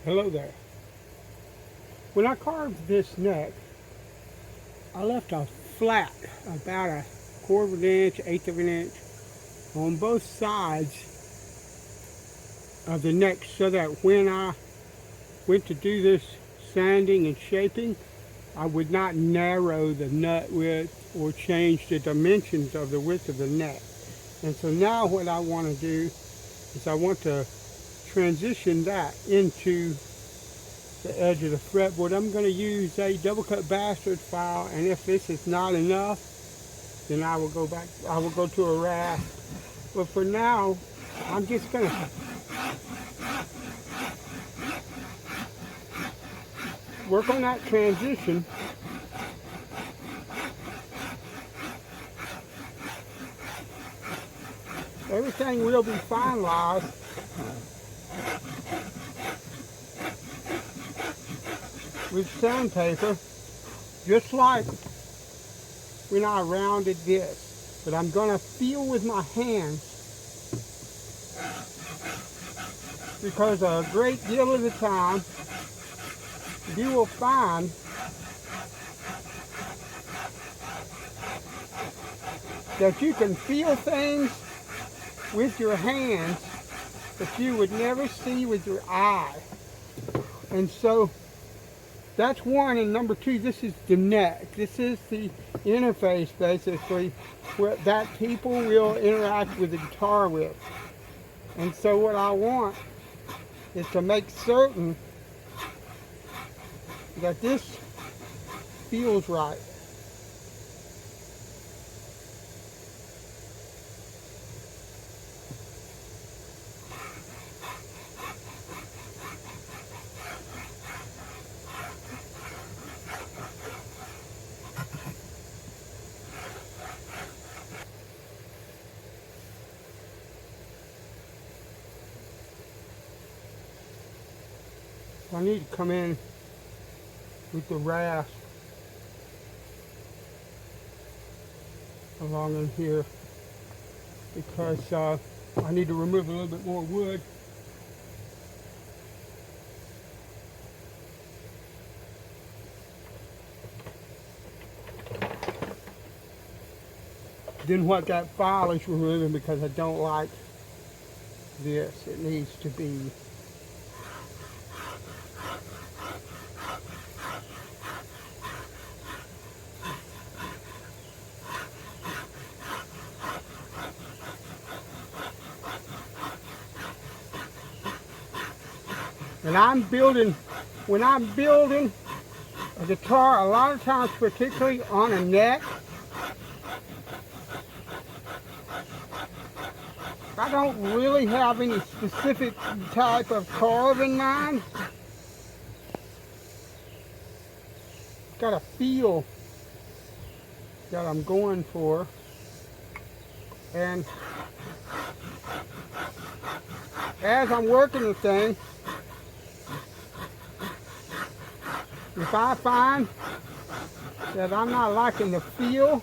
Hello there. When I carved this neck, I left a flat about a quarter of an inch, eighth of an inch on both sides of the neck so that when I went to do this sanding and shaping, I would not narrow the nut width or change the dimensions of the width of the neck. And so now what I want to do is I want to transition that into the edge of the fretboard. I'm going to use a double cut bastard file, and if this is not enough, then I will go to a rasp. But for now, I'm just going to work on that transition. Everything will be finalized with sandpaper, just like when I rounded this. But I'm going to feel with my hands, because a great deal of the time you will find that you can feel things with your hands that you would never see with your eye. And so that's one. And number two, this is the neck. This is the interface, basically, that people will interact with the guitar with. And so what I want is to make certain that this feels right. I need to come in with the rasp along in here because I need to remove a little bit more wood. Then what that file is removing, because I don't like this. It needs to be when I'm building a guitar, a lot of times, particularly on a neck, I don't really have any specific type of carve in mind. Got a feel that I'm going for, and as I'm working the thing, if I find that I'm not liking the feel,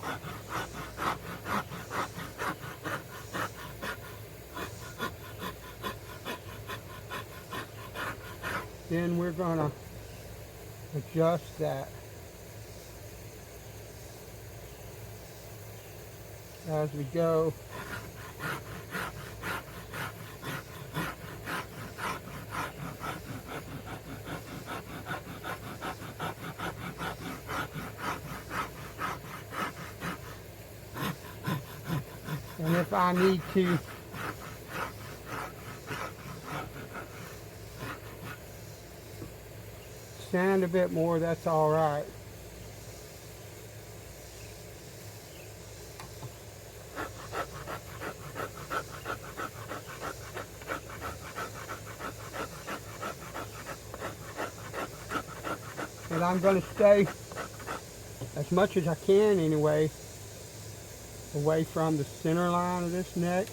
then we're going to adjust that as we go. And if I need to sand a bit more, that's all right. And I'm going to stay, as much as I can anyway, away from the center line of this neck.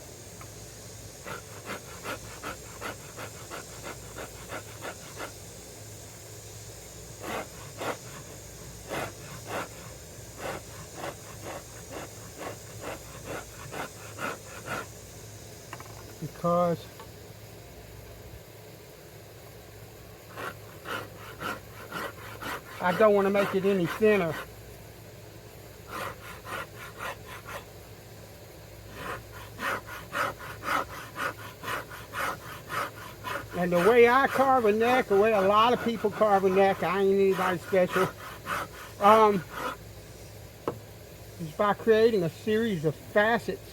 Because I don't want to make it any thinner. And the way I carve a neck, the way a lot of people carve a neck, I ain't anybody special, is by creating a series of facets.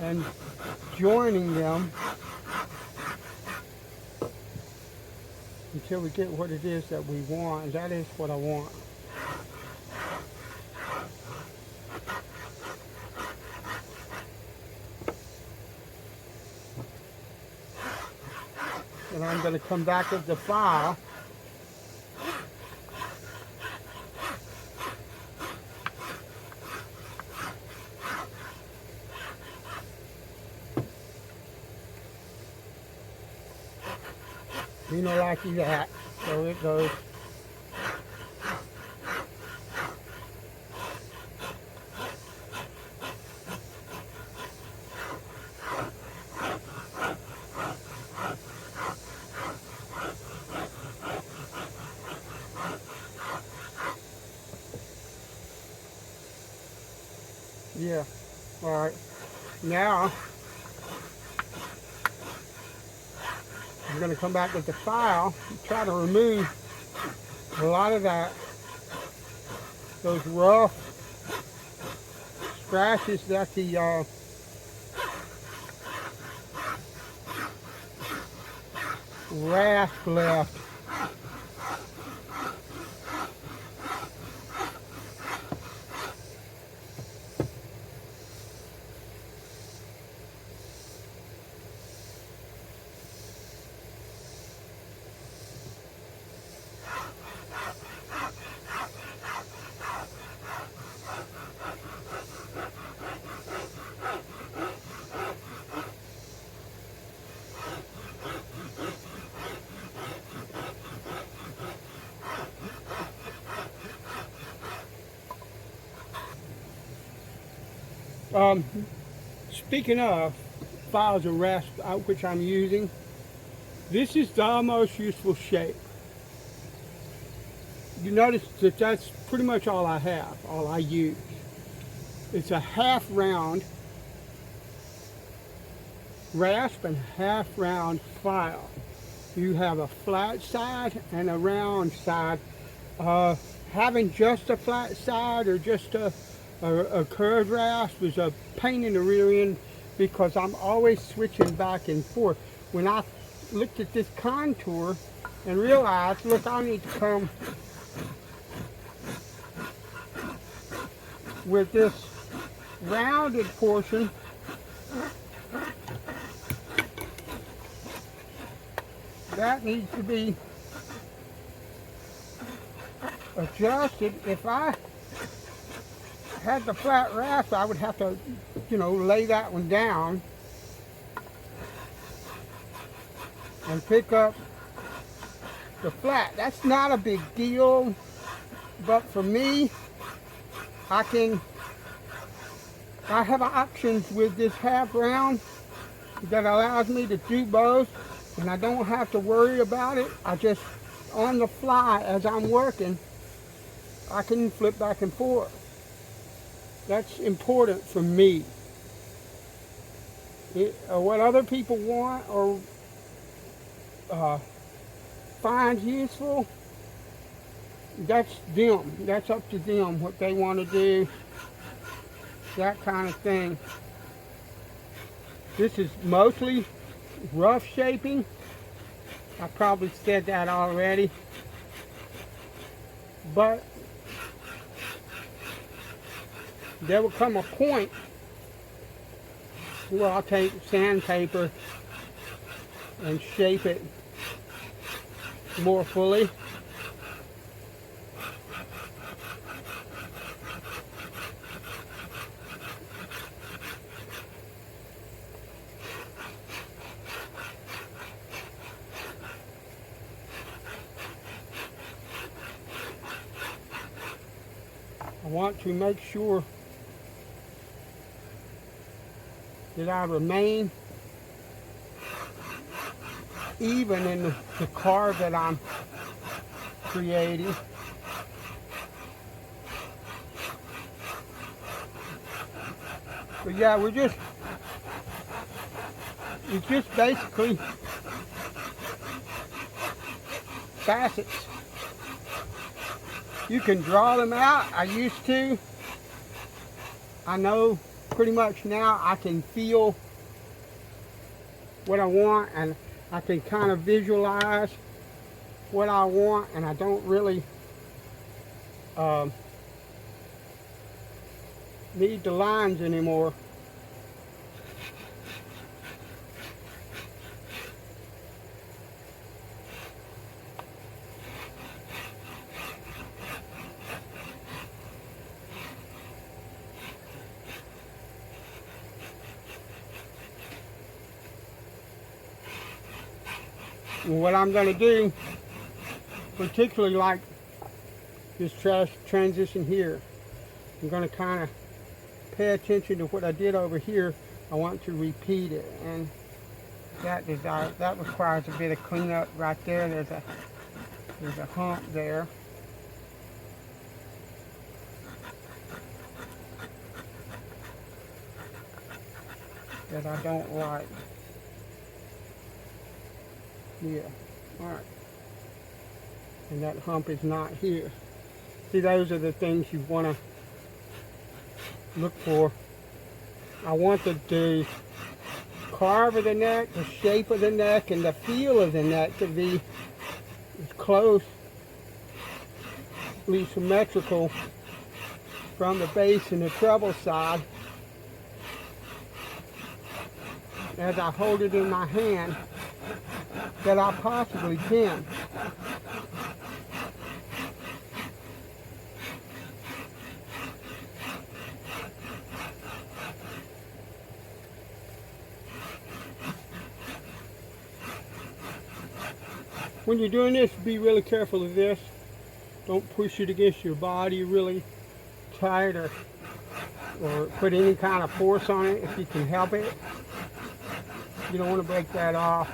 And joining them until we get what it is that we want. And that is what I want. And I'm going to come back with the file. You know, like that. So it goes. Yeah. All right. Now I'm going to come back with the file and try to remove a lot of those rough scratches that the rasp left. Speaking of files of rasp, which I'm using, this is the most useful shape. You notice that that's pretty much all I have, all I use. It's a half round rasp and half round file. You have a flat side and a round side. Having just a flat side or just a curved rasp is a pain in the rear end because I'm always switching back and forth. When I looked at this contour and realized, look, I need to come with this rounded portion that needs to be adjusted. If I had the flat rasp, I would have to, lay that one down and pick up the flat. That's not a big deal, but for me, I have options with this half round that allows me to do both, and I don't have to worry about it. I just, on the fly as I'm working, I can flip back and forth. That's important for me. What other people want or find useful, that's them. That's up to them, what they want to do, that kind of thing. This is mostly rough shaping. I probably said that already. But there will come a point where I'll take sandpaper and shape it more fully. I want to make sure that I remain even in the carve that I'm creating. But yeah, it's just basically facets. You can draw them out. I used to. I know pretty much now I can feel what I want, and I can kind of visualize what I want, and I don't really need the lines anymore. And what I'm going to do, particularly like this transition here, I'm going to kind of pay attention to what I did over here. I want to repeat it, and that requires a bit of cleanup right there. There's a hump there. That I don't like. Yeah, all right. And that hump is not here. See, those are the things you want to look for. I want the carve of the neck, the shape of the neck, and the feel of the neck to be as closely symmetrical from the bass and the treble side as I hold it in my hand that I possibly can. When you're doing this, be really careful of this. Don't push it against your body really tight, or put any kind of force on it if you can help it. You don't want to break that off.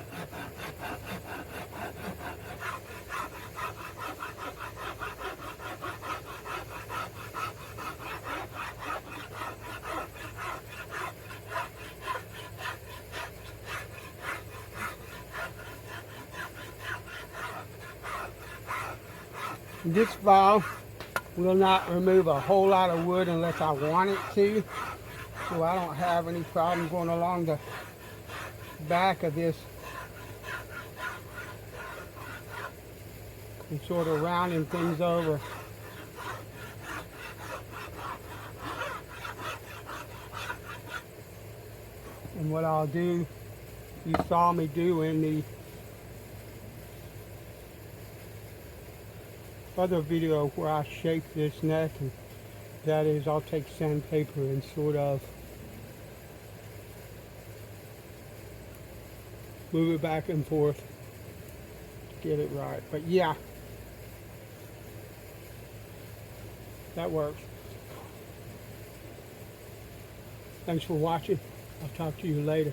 This file will not remove a whole lot of wood unless I want it to, so I don't have any problem going along the back of this and sort of rounding things over. And what I'll do, you saw me do in the other video where I shaped this neck, and that is I'll take sandpaper and sort of move it back and forth to get it right. But yeah, that works. Thanks for watching. I'll talk to you later.